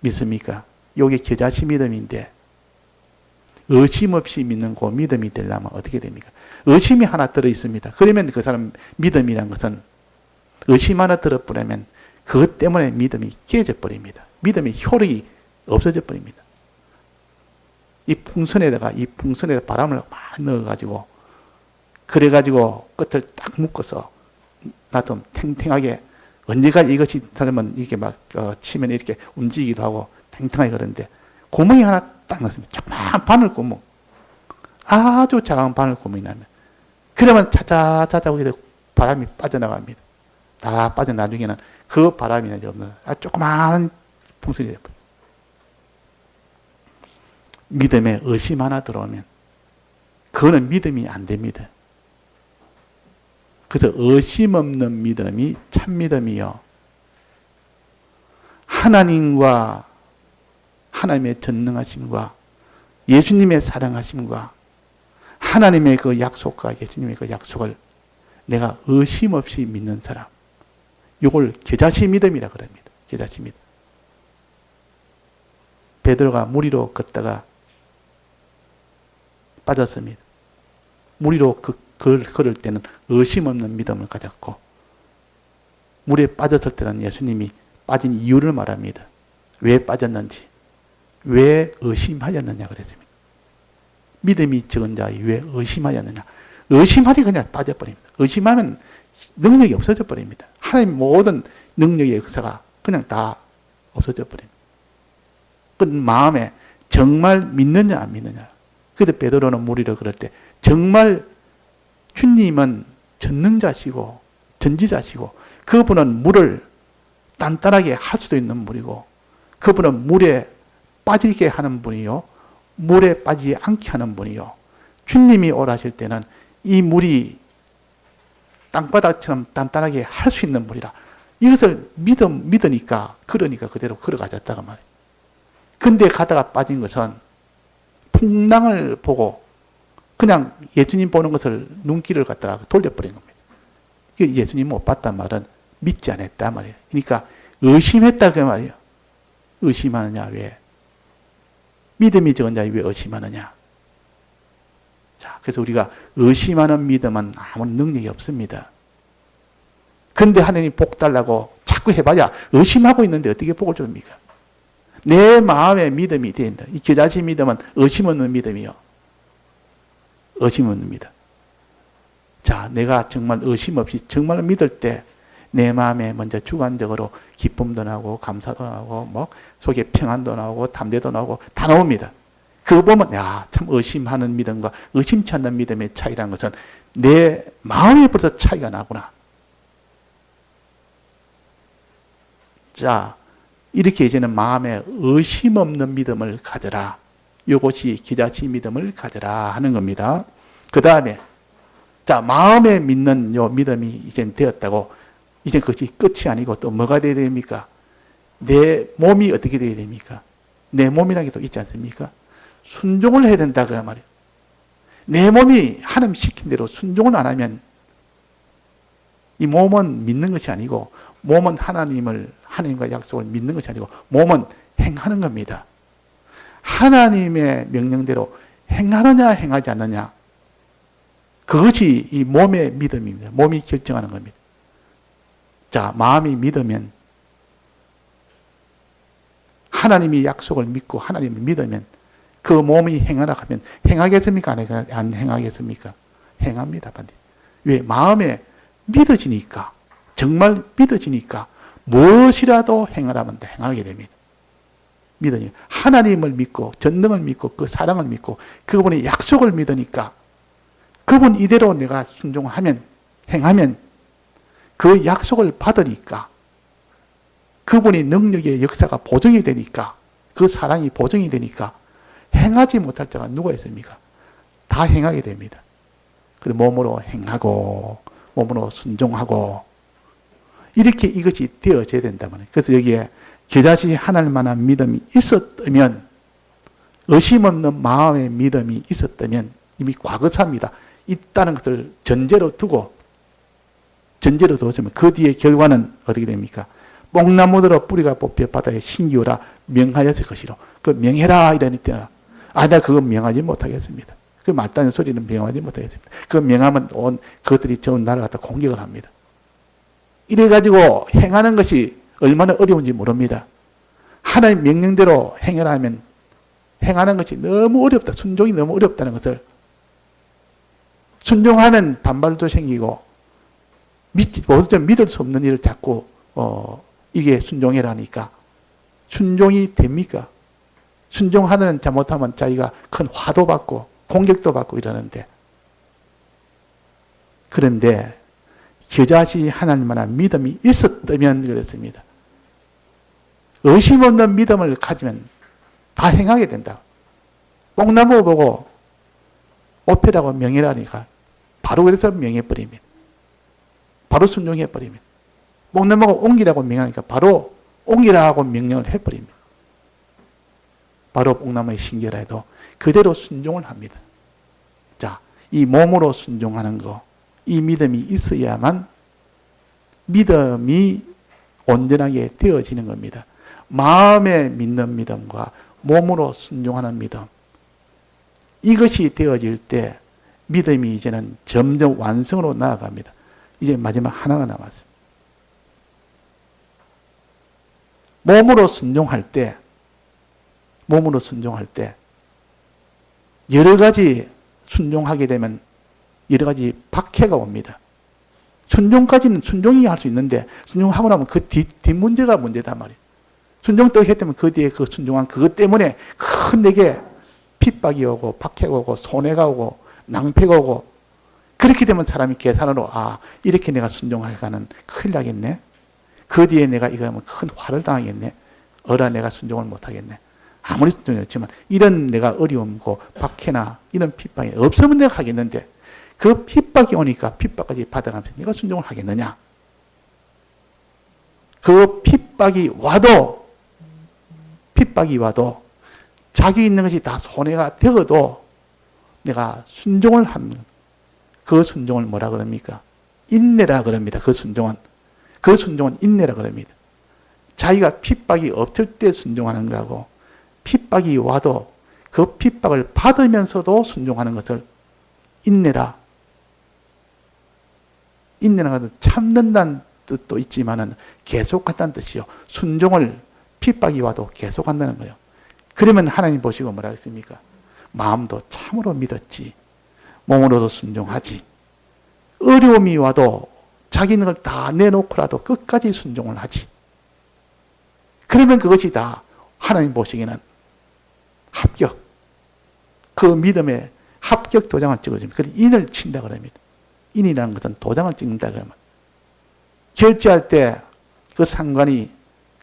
믿습니까? 요게 겨자씨 믿음인데 의심 없이 믿는 그 믿음이 되려면 어떻게 됩니까? 의심이 하나 들어 있습니다. 그러면 그 사람 믿음이라는 것은 의심 하나 들어버리면 그것 때문에 믿음이 깨져 버립니다. 믿음의 효력이 없어져 버립니다. 이 풍선에다가 바람을 많이 넣어가지고 그래가지고 끝을 딱 묶어서 놔두면 탱탱하게 언제까지 이것이 사람은 이렇게 막 치면 이렇게 움직이기도 하고 탱탱하게 그러는데 구멍이 하나 딱 넣습니다. 조그마한 바늘 구멍. 아주 작은 바늘 구멍이 나면 그러면 차차차차 바람이 빠져나갑니다. 다 빠져 나중에는 그 바람이 없는 조그마한 풍선이 되어버려요. 믿음에 의심 하나 들어오면 그거는 믿음이 안 됩니다. 그래서 의심 없는 믿음이 참 믿음이요. 하나님과 하나님의 전능하심과 예수님의 사랑하심과 하나님의 그 약속과 예수님의 그 약속을 내가 의심 없이 믿는 사람, 이걸 겨자씨 믿음이라 그럽니다. 겨자씨 믿음. 베드로가 물 위로 걷다가 빠졌습니다. 물 위로 걸을 때는 의심 없는 믿음을 가졌고 물에 빠졌을 때는 예수님이 빠진 이유를 말합니다. 왜 빠졌는지, 왜 의심하였느냐 그랬습니다. 믿음이 적은 자이 왜 의심하였느냐. 의심하니 그냥 빠져버립니다. 의심하면 능력이 없어져 버립니다. 하나님 모든 능력의 역사가 그냥 다 없어져 버립니다. 그 마음에 정말 믿느냐 안 믿느냐. 그때 베드로는 물 위로 걸을 때 정말 주님은 전능자시고 전지자시고 그분은 물을 단단하게 할 수도 있는 분이고 그분은 물에 빠지게 하는 분이요. 물에 빠지지 않게 하는 분이요. 주님이 오라실 때는 이 물이 땅바닥처럼 단단하게 할 수 있는 물이라. 이것을 믿으니까 그러니까 그대로 걸어가졌다가 말이에요. 근데 가다가 빠진 것은 풍랑을 보고 그냥 예수님 보는 것을 눈길을 갖다가 돌려버린 겁니다. 예수님 못 봤단 말은 믿지 않았다 말이에요. 그러니까 의심했다 그 말이에요. 의심하느냐 왜? 믿음이 적은 자에 왜 의심하느냐? 자, 그래서 우리가 의심하는 믿음은 아무 능력이 없습니다. 그런데 하나님이 복 달라고 자꾸 해봐야 의심하고 있는데 어떻게 복을 줍니까? 내 마음에 믿음이 된다. 이 겨자씨 믿음은 의심 없는 믿음이요. 의심 없는 믿음. 자, 내가 정말 의심 없이 정말 믿을 때 내 마음에 먼저 주관적으로 기쁨도 나고 감사도 나고 뭐 속에 평안도 나오고 담대도 나오고 다 나옵니다. 그거 보면 야, 참 의심하는 믿음과 의심치 않는 믿음의 차이라는 것은 내 마음에 벌써 차이가 나구나. 자, 이렇게 이제는 마음에 의심 없는 믿음을 가져라. 이것이 겨자씨 믿음을 가져라 하는 겁니다. 그 다음에 자, 마음에 믿는 요 믿음이 이제 되었다고 이제 그것이 끝이 아니고 또 뭐가 되어야 됩니까? 내 몸이 어떻게 되어야 됩니까? 내 몸이라는 게 또 있지 않습니까? 순종을 해야 된다 그 말이에요. 내 몸이 하나님 시킨 대로 순종을 안 하면 이 몸은 믿는 것이 아니고 몸은 하나님과 약속을 믿는 것이 아니고 몸은 행하는 겁니다. 하나님의 명령대로 행하느냐 행하지 않느냐 그것이 이 몸의 믿음입니다. 몸이 결정하는 겁니다. 자, 마음이 믿으면 하나님이 약속을 믿고 하나님을 믿으면 그 몸이 행하라 하면 행하겠습니까? 안 행하겠습니까? 행합니다. 반드시. 왜? 마음에 믿어지니까 정말 믿어지니까 무엇이라도 행하라면 행하게 됩니다. 믿으니 하나님을 믿고 전능을 믿고 그 사랑을 믿고 그분의 약속을 믿으니까 그분 이대로 내가 순종하면 행하면 그 약속을 받으니까 그분의 능력의 역사가 보증이 되니까 그 사랑이 보증이 되니까 행하지 못할 자가 누가 있습니까? 다 행하게 됩니다. 그래서 몸으로 행하고 몸으로 순종하고 이렇게 이것이 되어져야 된다면 그래서 여기에 겨자씨 하나일 만한 믿음이 있었다면 의심 없는 마음의 믿음이 있었다면 이미 과거사입니다. 있다는 것을 전제로 두었으면 그 뒤에 결과는 어떻게 됩니까? 뽕나무대로 뿌리가 뽑혀 바다에 신기오라 명하였을 것이로 그 명해라 이러니 때나 내가 그거 명하지 못하겠습니다. 그 맞다는 소리는 명하지 못하겠습니다. 그 명하면 온 그것들이 좋은 나라를 갖다 공격을 합니다. 이래가지고 행하는 것이 얼마나 어려운지 모릅니다. 하나님 명령대로 행하면 행하는 것이 너무 어렵다. 순종이 너무 어렵다는 것을 순종하면 반발도 생기고 믿을 수 없는 일을 자꾸 이게 순종이라니까 순종이 됩니까? 순종하는 잘못하면 자기가 큰 화도 받고 공격도 받고 이러는데 그런데 겨자씨 하나님만한 믿음이 있었다면 그랬습니다. 의심 없는 믿음을 가지면 다 행하게 된다. 뽕나무 보고 오페라고 명예라니까 바로 그래서 명해버리면 바로 순종해버리면 뽕나무가 옹기라고 명하니까 바로 옹기라고 명령을 해버리면 바로 뽕나무의 신기라 해도 그대로 순종을 합니다. 자, 이 몸으로 순종하는 거, 이 믿음이 있어야만 믿음이 온전하게 되어지는 겁니다. 마음에 믿는 믿음과 몸으로 순종하는 믿음, 이것이 되어질 때 믿음이 이제는 점점 완성으로 나아갑니다. 이제 마지막 하나가 남았습니다. 몸으로 순종할 때 여러 가지 순종하게 되면 여러 가지 박해가 옵니다. 순종까지는 순종이 할 수 있는데 순종하고 나면 그 뒷문제가 문제단 말이에요. 순종 또 했다면 그 뒤에 그 순종한 그것 때문에 큰 내게 핍박이 오고 박해가 오고 손해가 오고 낭패가 오고 그렇게 되면 사람이 계산으로 이렇게 내가 순종하기가는 큰일 나겠네. 그 뒤에 내가 이거 하면 큰 화를 당하겠네. 내가 순종을 못하겠네. 아무리 순종했지만 이런 내가 어려움고 박해나 이런 핍박이 없으면 내가 하겠는데 그 핍박이 오니까 핍박까지 받아가면서 내가 순종을 하겠느냐. 그 핍박이 와도 자기 있는 것이 다 손해가 되어도 내가 순종을 하는 그 순종을 뭐라 그럽니까? 인내라 그럽니다. 그 순종은 인내라 그럽니다. 자기가 핍박이 없을 때 순종하는 거하고 핍박이 와도 그 핍박을 받으면서도 순종하는 것을 인내라. 인내라는 것은 참는다는 뜻도 있지만은 계속한다는 뜻이요. 순종을 핍박이 와도 계속한다는 거예요. 그러면 하나님 보시고 뭐라 했습니까? 마음도 참으로 믿었지. 몸으로도 순종하지. 어려움이 와도 자기는 걸 다 내놓고라도 끝까지 순종을 하지. 그러면 그것이 다 하나님 보시기에는 합격. 그 믿음의 합격 도장을 찍어줍니다. 그래서 인을 친다 그럽니다. 인이라는 것은 도장을 찍는다 그러면. 결제할 때 그 상관이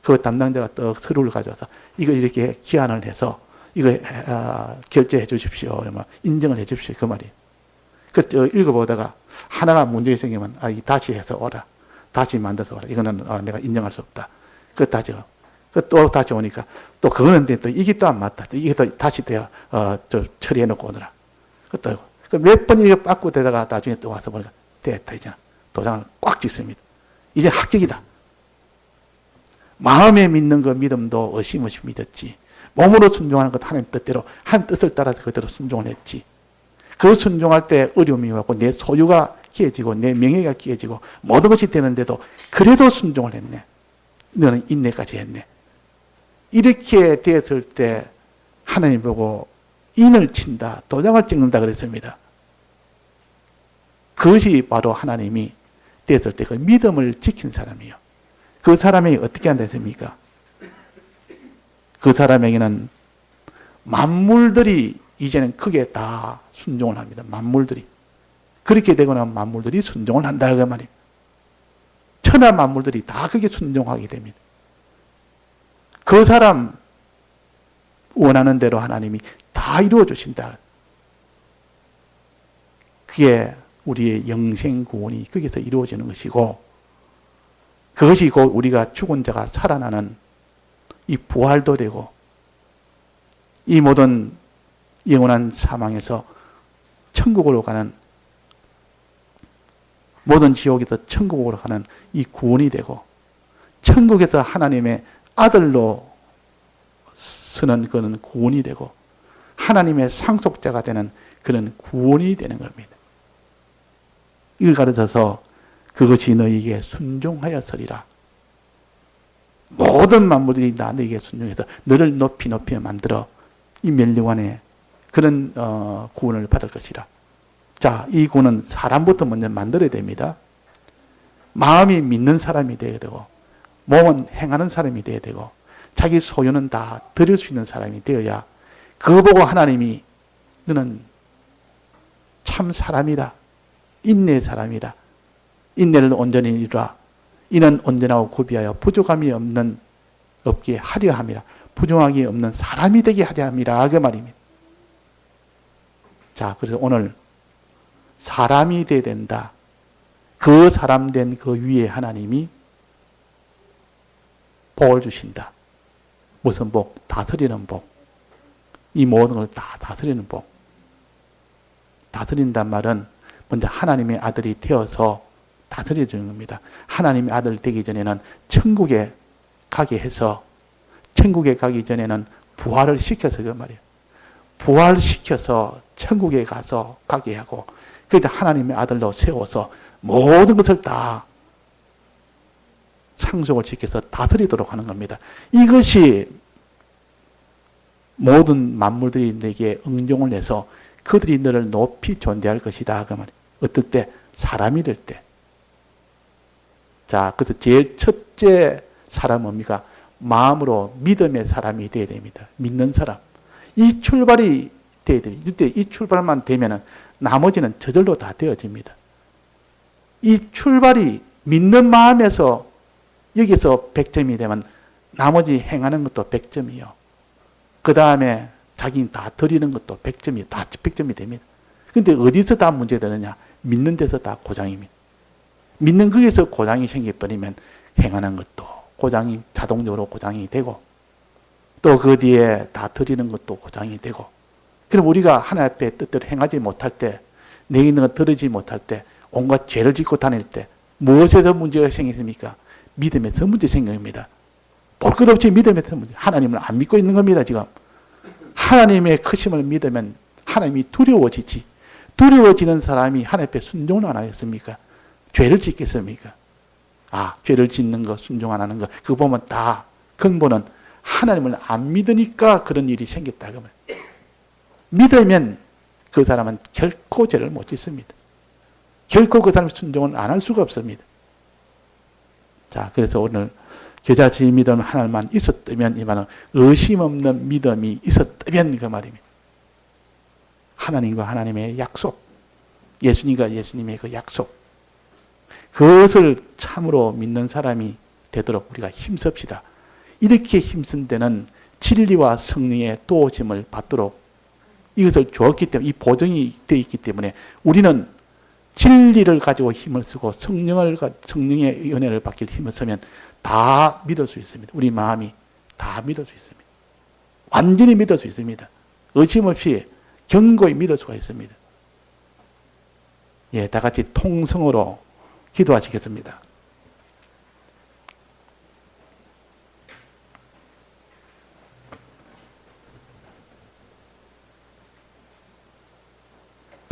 그 담당자가 떡 서류를 가져와서 이거 이렇게 기한을 해서 이거 결제해 주십시오. 그러면 인정을 해 주십시오. 그 말이에요. 그 읽어보다가 하나가 문제가 생기면 다시 해서 오라. 다시 만들어서 오라. 이거는 내가 인정할 수 없다. 그 다시 또 다시 오니까 또 그거는 또 이게 또 안 맞다. 이게 또 다시 처리해 놓고 오느라. 그 몇 번 이거 빠꾸 되다가 나중에 또 와서 보니까 됐다 이제 도장을 꽉 찍습니다. 이제 합격이다. 마음에 믿는 그 믿음도 어심없이 믿었지. 몸으로 순종하는 것 하나님 뜻대로 하나님 뜻을 따라서 그대로 순종을 했지. 그 순종할 때 어려움이 왔고 내 소유가 깨지고 내 명예가 깨지고 모든 것이 되는데도 그래도 순종을 했네. 너는 인내까지 했네. 이렇게 되었을 때 하나님 보고 인을 친다, 도장을 찍는다 그랬습니다. 그것이 바로 하나님이 되었을 때 그 믿음을 지킨 사람이요. 그 사람이 어떻게 한다 했습니까? 그 사람에게는 만물들이 이제는 크게 다 순종을 합니다. 만물들이. 그렇게 되고 나면 만물들이 순종을 한다 그 말이에요. 천하 만물들이 다 그게 순종하게 됩니다. 그 사람 원하는 대로 하나님이 다 이루어 주신다. 그게 우리의 영생 구원이 거기서 이루어지는 것이고 그것이 곧 우리가 죽은 자가 살아나는 이 부활도 되고 이 모든 영원한 사망에서 천국으로 가는 모든 지옥에서 천국으로 가는 이 구원이 되고 천국에서 하나님의 아들로 서는 그런 구원이 되고 하나님의 상속자가 되는 그런 구원이 되는 겁니다. 이걸 가르쳐서 그것이 너희에게 순종하였으리라. 모든 만물들이 너희에게 순종해서 너를 높이 만들어 이 멸류관에 그런 구원을 받을 것이라. 자, 이 구원은 사람부터 먼저 만들어야 됩니다. 마음이 믿는 사람이 되어야 되고 몸은 행하는 사람이 되어야 되고 자기 소유는 다 드릴 수 있는 사람이 되어야 그거 보고 하나님이 너는 참 사람이다. 인내의 사람이다. 인내를 온전히 이루라. 이는 온전하고 구비하여 부족함이 없게 하려 함이라. 부정함이 없는 사람이 되게 하려 함이라. 그 말입니다. 자, 그래서 오늘 사람이 되어야 된다. 그 사람 된 그 위에 하나님이 복을 주신다. 무슨 복? 다스리는 복. 이 모든 걸 다 다스리는 복. 다스린단 말은 먼저 하나님의 아들이 되어서 다스려 주는 겁니다. 하나님의 아들 되기 전에는 천국에 가게 해서 천국에 가기 전에는 부활을 시켜서 그 말이에요. 부활시켜서 천국에 가서 가게 하고 그래서 하나님의 아들로 세워서 모든 것을 다 상속을 시켜서 다스리도록 하는 겁니다. 이것이 모든 만물들이 내게 응종을 해서 그들이 너를 높이 존대할 것이다. 그 말이에요. 어떨 때? 사람이 될 때. 자, 그래서 제일 첫째 사람은 뭡니까? 마음으로 믿음의 사람이 되어야 됩니다. 믿는 사람. 이 출발이 되어야 됩니다. 이때 이 출발만 되면은 나머지는 저절로 다 되어집니다. 이 출발이 믿는 마음에서 여기서 100점이 되면 나머지 행하는 것도 100점이요. 그 다음에 자기 다 드리는 것도 100점이, 다 100점이 됩니다. 근데 어디서 다 문제되느냐? 믿는 데서 다 고장입니다. 믿는 거기서 고장이 생겨버리면 행하는 것도 고장이 자동적으로 고장이 되고 또 그 뒤에 다 드리는 것도 고장이 되고 그럼 우리가 하나님 앞에 뜻대로 행하지 못할 때, 내 있는 것 들으지 못할 때, 온갖 죄를 짓고 다닐 때 무엇에서 문제가 생겼습니까? 믿음에서 문제 생깁니다. 볼 것 없이 믿음에서 문제. 하나님을 안 믿고 있는 겁니다, 지금. 하나님의 크심을 믿으면 하나님이 두려워지지. 두려워지는 사람이 하나님 앞에 순종을 안 하겠습니까? 죄를 짓겠습니까? 죄를 짓는 거, 순종 안 하는 거, 그거 보면 다 근본은 하나님을 안 믿으니까 그런 일이 생겼다. 그러면 믿으면 그 사람은 결코 죄를 못 짓습니다. 결코 그 사람의 순종은 안 할 수가 없습니다. 자, 그래서 오늘 겨자씨 믿음 하나만 있었다면, 이 말은 의심 없는 믿음이 있었다면 그 말입니다. 하나님과 하나님의 약속, 예수님과 예수님의 그 약속, 그것을 참으로 믿는 사람이 되도록 우리가 힘씁시다. 이렇게 힘쓴 데는 진리와 성령의 도우심을 받도록 이것을 주었기 때문에, 이 보증이 되어 있기 때문에 우리는 진리를 가지고 힘을 쓰고 성령의 은혜를 받기 힘을 쓰면 다 믿을 수 있습니다. 우리 마음이 다 믿을 수 있습니다. 완전히 믿을 수 있습니다. 의심 없이 견고히 믿을 수가 있습니다. 다 같이 통성으로 기도하시겠습니다.